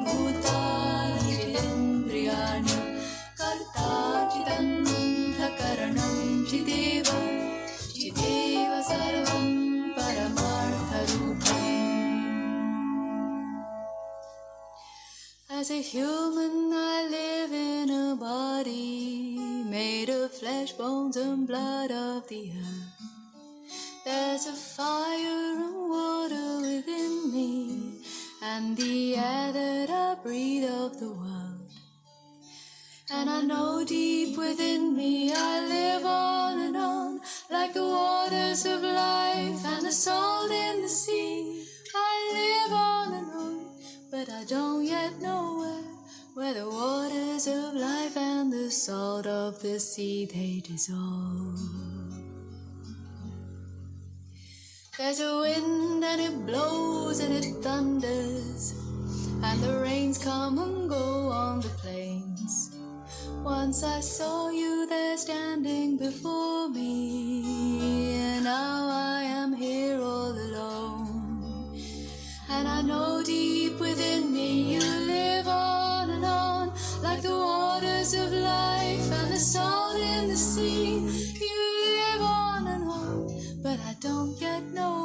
bhutani jitendriyani karta chidantakaranam chideva chideva sarvam paramartharupam. As a human, I live in a body made of flesh, bones, and blood of the earth. There's a fire and water within me, and the air that I breathe of the world. And I know deep within me I live on and on, like the waters of life and the salt in the sea. I live on and on, but I don't yet know where the waters of life and the salt of the sea they dissolve. There's a wind and it blows and it thunders, and the rains come and go on the plains. Once I saw you there standing before me, and now I am here all alone. And I know deep within me you live on and on, like the waters of life and the salt in the sea. You live on and on, but I don't yet know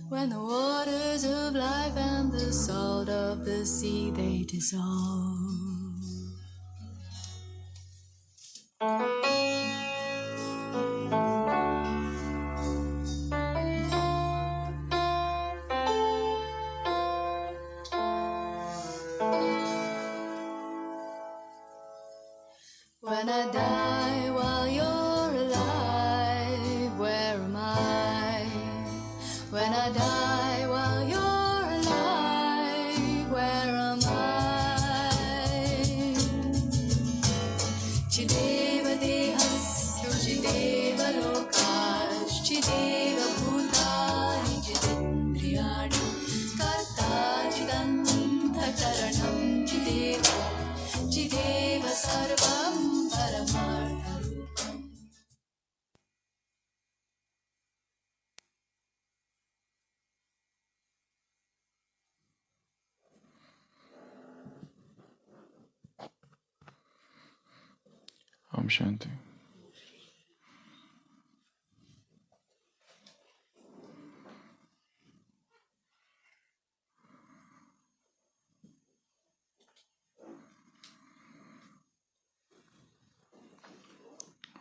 when the waters of life and the salt of the sea they dissolve. When I die while you're alive, where am I? When I die while you're alive, where am I? Chideva dehastu, chideva lokash, chideva bhutani jitendriyani karta chidanta karanam chideva chideva sarvam paramartharupam. Om Shanti.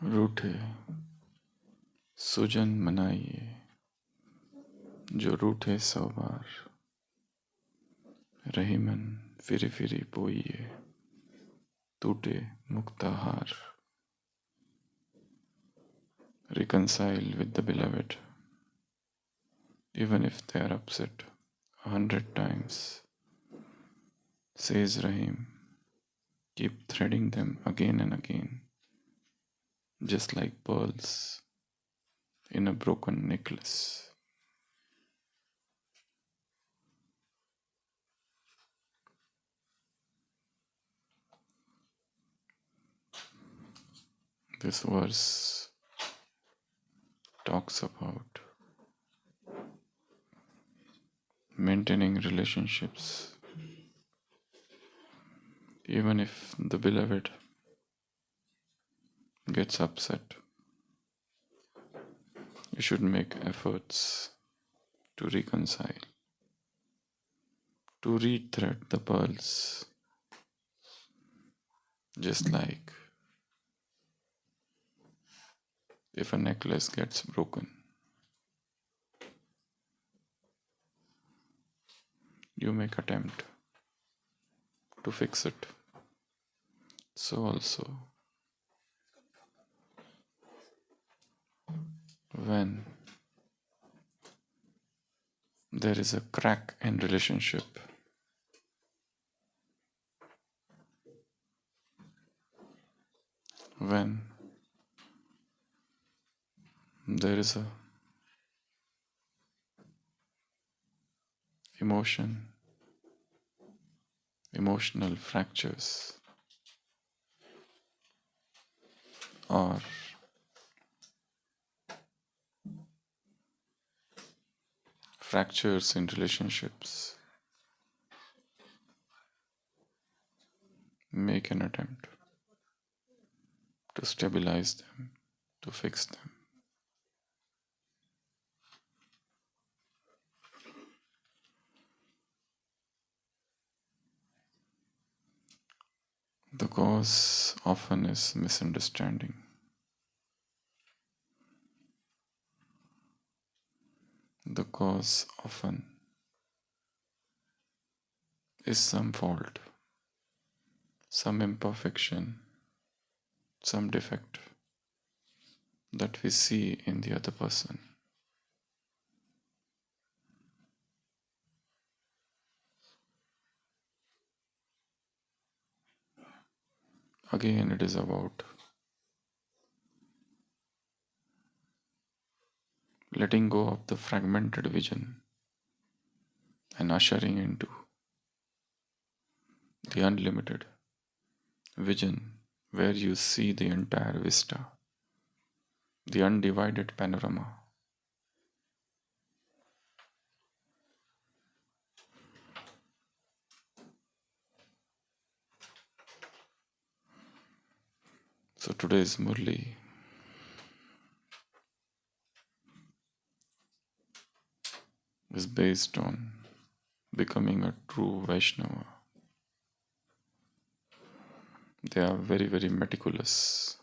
रूठे सुजन मनाइए, जो रूठे 100 बार, रही मन free free पोइए, टूटे मुक्ताहार. Reconcile with the beloved, even if they are upset 100 times. Says Rahim, keep threading them again and again, just like pearls in a broken necklace. This verse talks about maintaining relationships. Even if the beloved gets upset, you should make efforts to reconcile, to rethread the pearls, just like if a necklace gets broken. You make attempt to fix it. So also, when there is a crack in relationship, when there is a emotional fractures, or fractures in relationships, make an attempt to stabilize them, to fix them. The cause often is misunderstanding. The cause often is some fault, some imperfection, some defect that we see in the other person. Again, it is about letting go of the fragmented vision and ushering into the unlimited vision where you see the entire vista, the undivided panorama. So today's Murli is based on becoming a true Vaishnava. They are very, very meticulous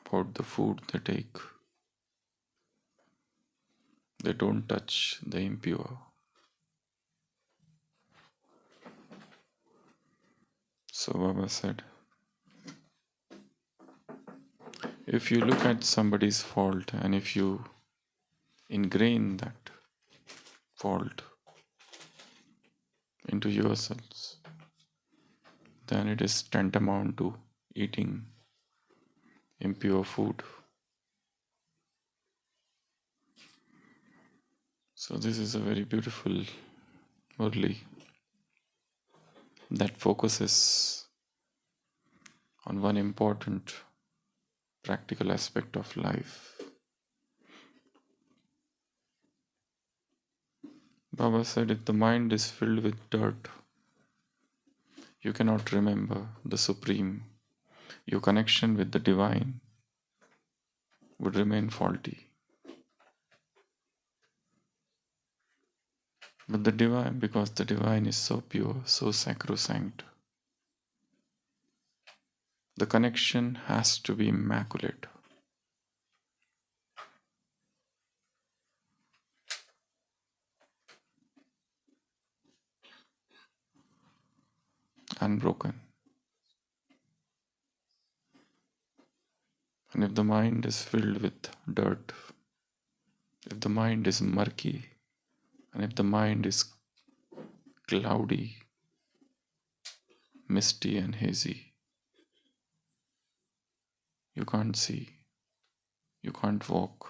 about the food they take. They don't touch the impure. So Baba said, if you look at somebody's fault and if you ingrain that fault into yourselves, then it is tantamount to eating impure food. So this is a very beautiful Murli that focuses on one important practical aspect of life. Baba said, if the mind is filled with dirt, you cannot remember the Supreme. Your connection with the Divine would remain faulty. But the Divine, because the Divine is so pure, so sacrosanct, the connection has to be immaculate. Unbroken. And if the mind is filled with dirt, if the mind is murky, and if the mind is cloudy, misty and hazy, you can't see, you can't walk.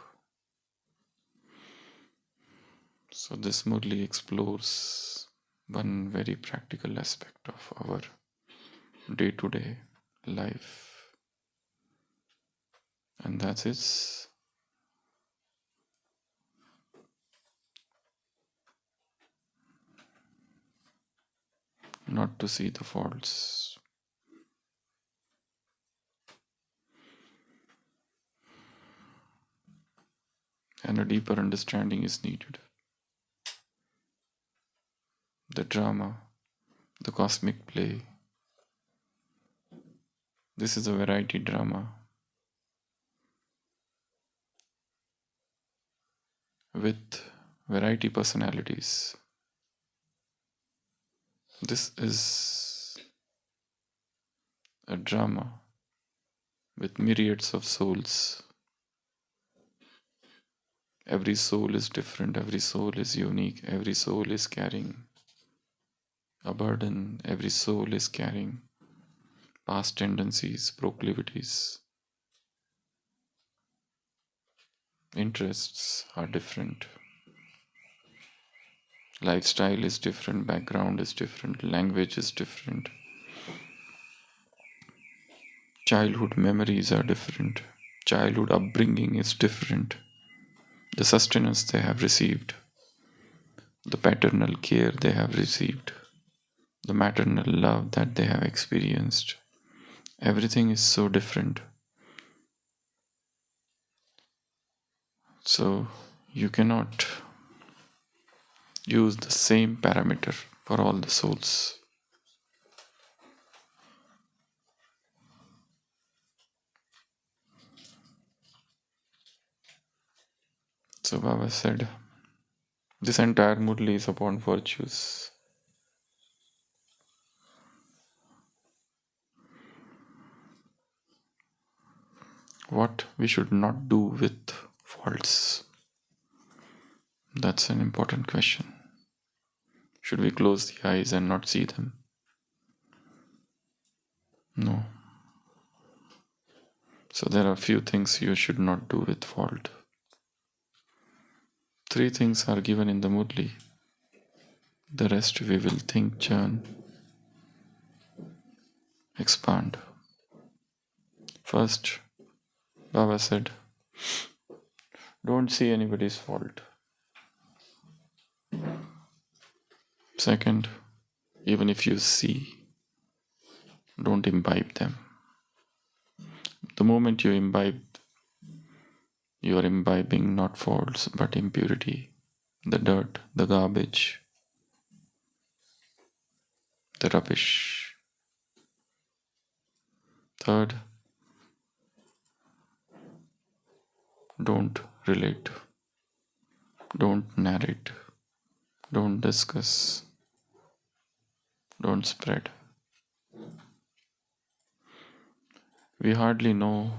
So this Murli explores one very practical aspect of our day-to-day life, and that is not to see the faults. And a deeper understanding is needed. The drama, the cosmic play. This is a variety drama with variety personalities. This is a drama with myriads of souls. Every soul is different, every soul is unique, every soul is carrying a burden, every soul is carrying past tendencies, proclivities. Interests are different. Lifestyle is different, background is different, language is different. Childhood memories are different. Childhood upbringing is different. The sustenance they have received, the paternal care they have received, the maternal love that they have experienced. Everything is so different. So you cannot use the same parameter for all the souls. So Baba said, this entire Murli is upon virtues. What we should not do with faults? That's an important question. Should we close the eyes and not see them? No. So there are few things you should not do with fault. 3 things are given in the Murli. The rest we will think, churn, expand. First, Baba said, don't see anybody's fault. Second, even if you see, don't imbibe them. The moment you imbibe, you are imbibing not faults but impurity, the dirt, the garbage, the rubbish. Third, don't relate, don't narrate, don't discuss, don't spread. We hardly know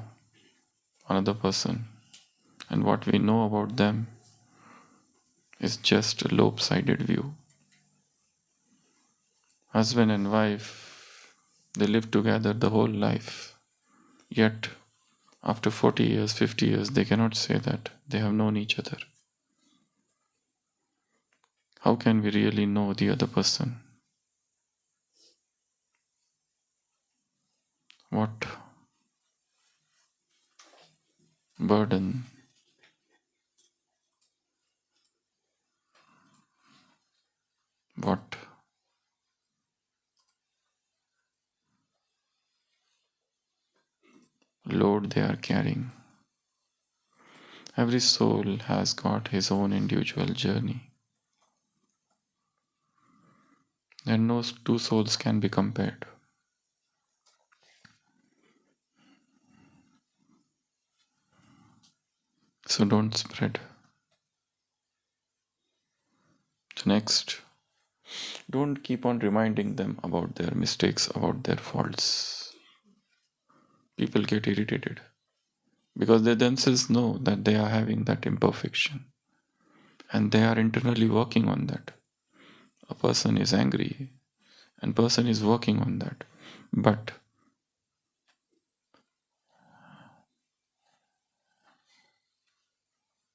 another person, and what we know about them is just a lopsided view. Husband and wife, they live together the whole life, yet after 40 years, 50 years, they cannot say that they have known each other. How can we really know the other person? What burden, what load they are carrying. Every soul has got his own individual journey, and no two souls can be compared. So don't spread. So next, don't keep on reminding them about their mistakes, about their faults. People get irritated because they themselves know that they are having that imperfection and they are internally working on that. A person is angry and person is working on that, but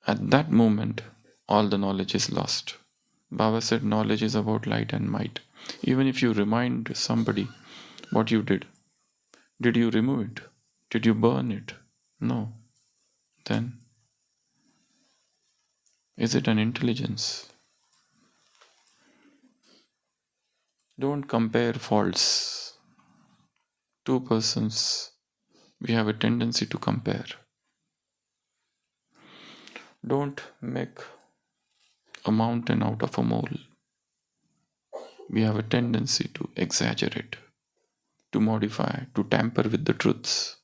at that moment all the knowledge is lost. Baba said knowledge is about light and might. Even if you remind somebody what you did you remove it? Did you burn it? No. Then is it an intelligence? Don't compare faults. Two persons, we have a tendency to compare. Don't make a mountain out of a mole. We have a tendency to exaggerate, to modify, to tamper with the truths.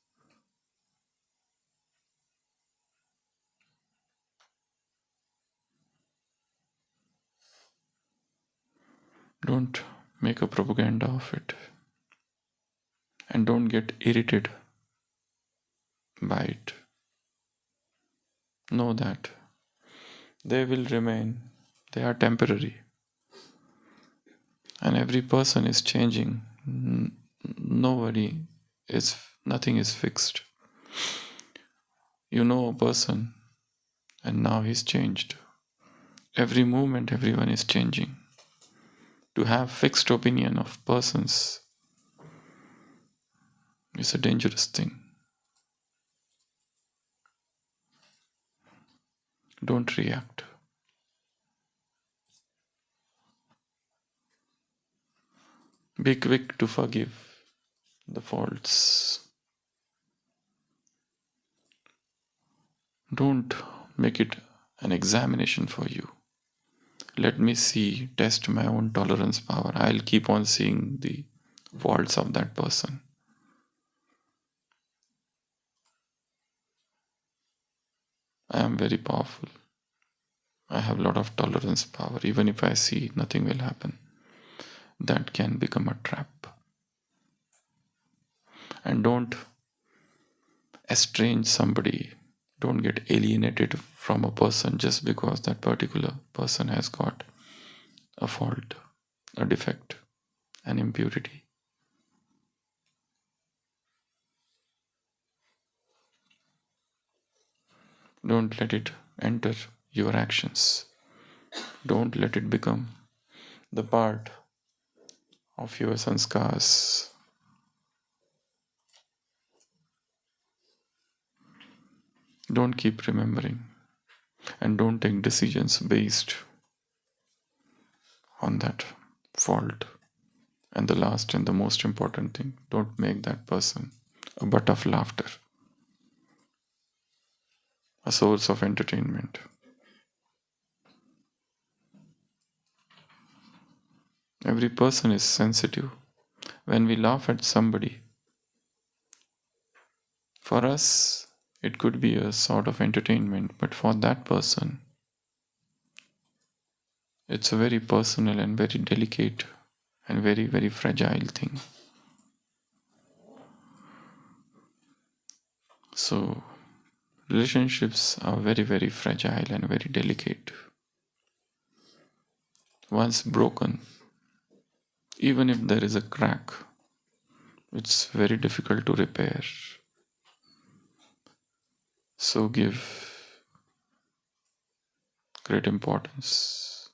Don't make a propaganda of it. And don't get irritated by it. Know that they will remain, they are temporary. And every person is changing. Nothing is fixed. You know a person and now he's changed. Every moment everyone is changing. To have fixed opinion of persons is a dangerous thing. Don't react. Be quick to forgive the faults. Don't make it an examination for you. Let me see, test my own tolerance power. I'll keep on seeing the faults of that person. I am very powerful. I have a lot of tolerance power. Even if I see, nothing will happen. That can become a trap. And don't estrange somebody. Don't get alienated from a person just because that particular person has got a fault, a defect, an impurity. Don't let it enter your actions. Don't let it become the part of your sanskars. Don't keep remembering and don't take decisions based on that fault. And the last and the most important thing, don't make that person a butt of laughter, a source of entertainment. Every person is sensitive. When we laugh at somebody, for us, it could be a sort of entertainment, but for that person, it's a very personal and very delicate and very, very fragile thing. So, relationships are very, very fragile and very delicate. Once broken, even if there is a crack, it's very difficult to repair. So, give great importance.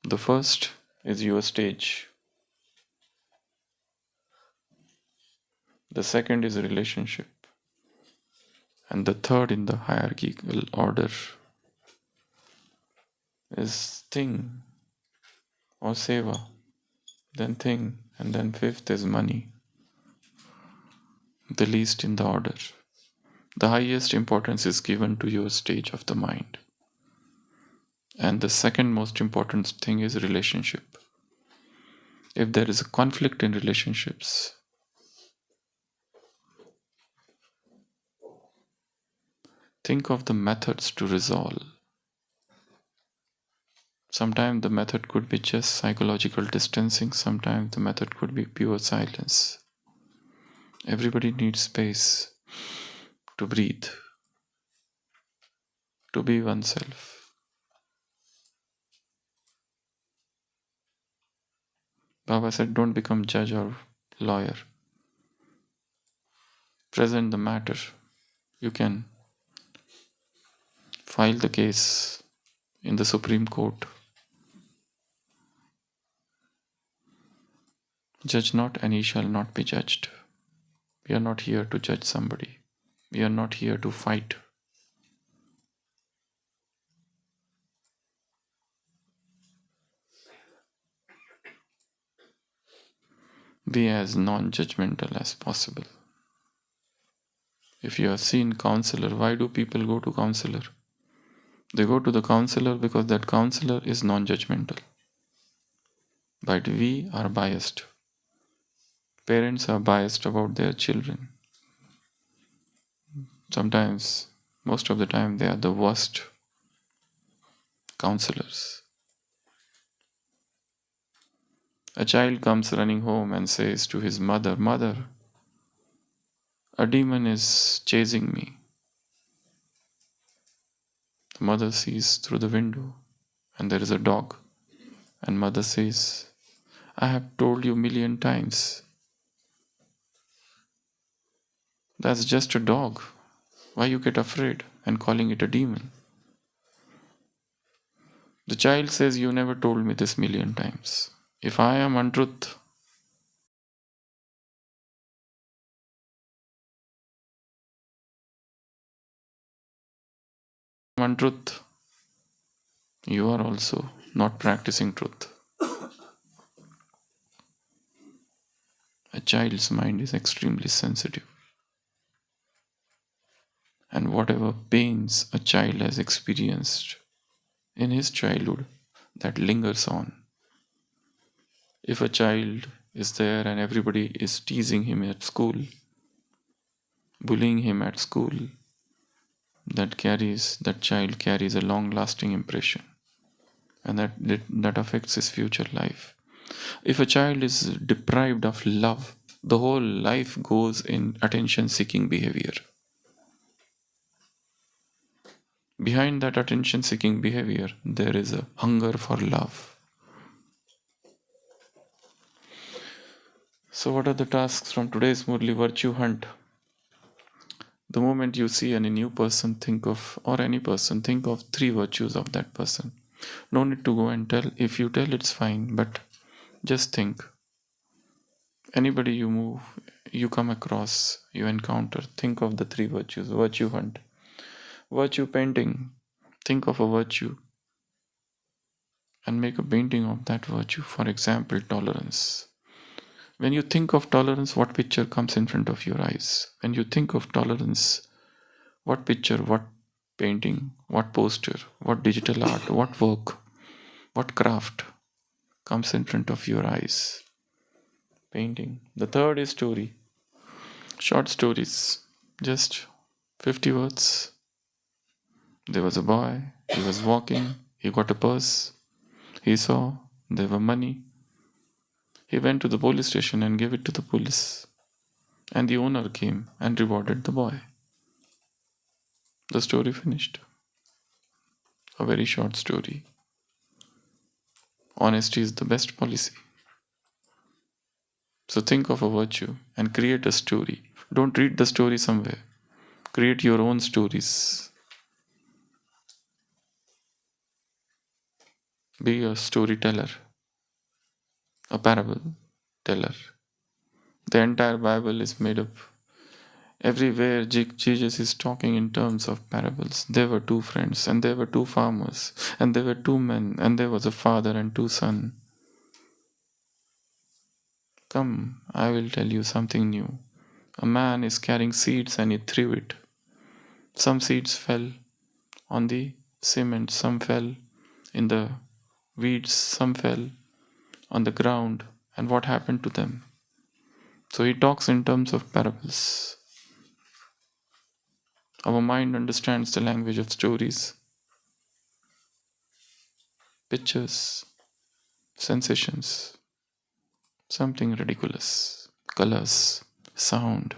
The first is your stage, the second is a relationship, and the third in the hierarchical order is thing or seva, then thing, and then fifth is money, the least in the order. The highest importance is given to your stage of the mind. And the second most important thing is relationship. If there is a conflict in relationships, think of the methods to resolve. Sometimes the method could be just psychological distancing, sometimes the method could be pure silence. Everybody needs space to breathe, to be oneself. Baba said, don't become judge or lawyer. Present the matter. You can file the case in the Supreme Court. Judge not, and ye shall not be judged. We are not here to judge somebody. We are not here to fight. Be as non-judgmental as possible. If you have seen counselor, why do people go to counselor? They go to the counselor because that counselor is non-judgmental. But we are biased. Parents are biased about their children. Sometimes, most of the time, they are the worst counselors. A child comes running home and says to his mother, "Mother, a demon is chasing me." The mother sees through the window and there is a dog. And mother says, "I have told you a million times. That's just a dog. Why you get afraid and calling it a demon?" The child says, "You never told me this million times. If I am untruth, you are also not practicing truth." child's mind is extremely sensitive. And whatever pains a child has experienced in his childhood, that lingers on. If a child is there and everybody is teasing him at school, bullying him at school, that child carries a long lasting impression, and that affects his future life. If a child is deprived of love, the whole life goes in attention seeking behavior. Behind that attention seeking behavior, there is a hunger for love. So, what are the tasks from today's Murli Virtue Hunt? The moment you see any new person, or any person, think of 3 virtues of that person. No need to go and tell. If you tell, it's fine, but just think. Anybody you come across, you encounter, think of the 3 virtues. Virtue hunt. Virtue painting. Think of a virtue and make a painting of that virtue. For example, tolerance. When you think of tolerance, what picture comes in front of your eyes? When you think of tolerance, what picture, what painting, what poster, what digital art, what work, what craft comes in front of your eyes? Painting. The third is story. Short stories, just 50 words. There was a boy, he was walking, he got a purse, he saw there were money. He went to the police station and gave it to the police. And the owner came and rewarded the boy. The story finished. A very short story. Honesty is the best policy. So think of a virtue and create a story. Don't read the story somewhere. Create your own stories. Be a storyteller, a parable teller. The entire Bible is made up. Everywhere Jesus is talking in terms of parables. There were 2 friends, and there were 2 farmers, and there were 2 men, and there was a father and 2 sons. Come, I will tell you something new. A man is carrying seeds and he threw it. Some seeds fell on the cement, some fell in the weeds, some fell on the ground. And what happened to them? So he talks in terms of parables. Our mind understands the language of stories, pictures, sensations, something ridiculous, colors, sound.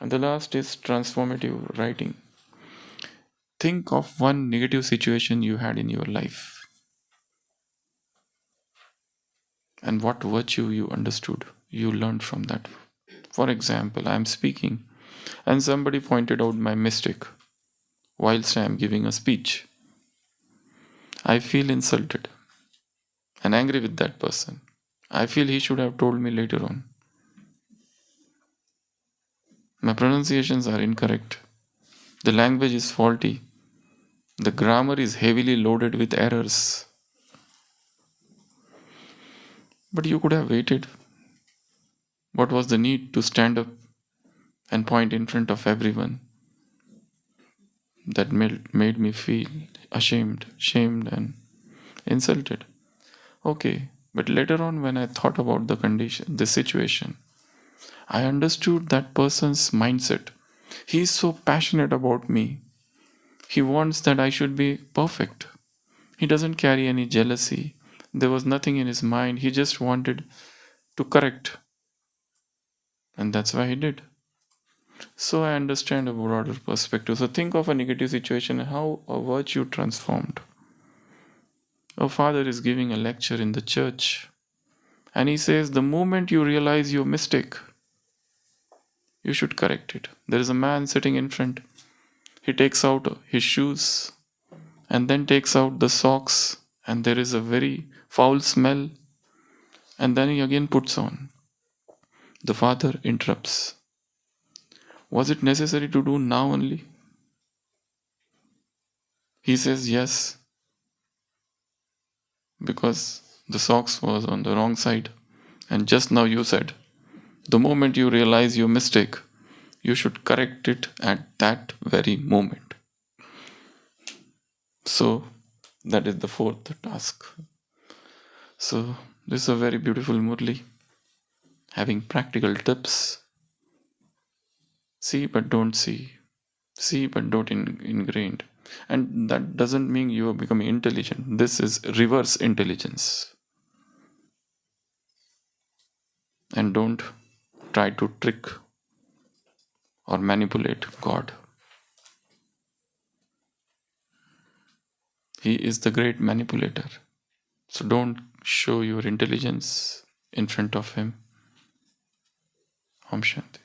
And the last is transformative writing. Think of one negative situation you had in your life and what virtue you understood, you learned from that. For example, I am speaking and somebody pointed out my mistake whilst I am giving a speech. I feel insulted and angry with that person. I feel he should have told me later on. My pronunciations are incorrect. The language is faulty. The grammar is heavily loaded with errors. But you could have waited. What was the need to stand up and point in front of everyone? That made me feel ashamed, shamed, and insulted. Okay, but later on, when I thought about the situation, I understood that person's mindset. He is so passionate about me. He wants that I should be perfect. He doesn't carry any jealousy. There was nothing in his mind. He just wanted to correct. And that's why he did. So I understand a broader perspective. So think of a negative situation and how a virtue transformed. A father is giving a lecture in the church. And he says, the moment you realize your mistake, you should correct it. There is a man sitting in front. He takes out his shoes and then takes out the socks, and there is a very foul smell, and then he again puts on. The father interrupts. Was it necessary to do now only? He says yes, because the socks was on the wrong side. And just now you said, the moment you realize your mistake, you should correct it at that very moment. So that is the fourth task. So this is a very beautiful Murli, having practical tips. See but don't see. See but don't ingrained. And that doesn't mean you are becoming intelligent. This is reverse intelligence. And don't try to trick or manipulate God. He is the great manipulator. So don't show your intelligence in front of him. Om Shanti.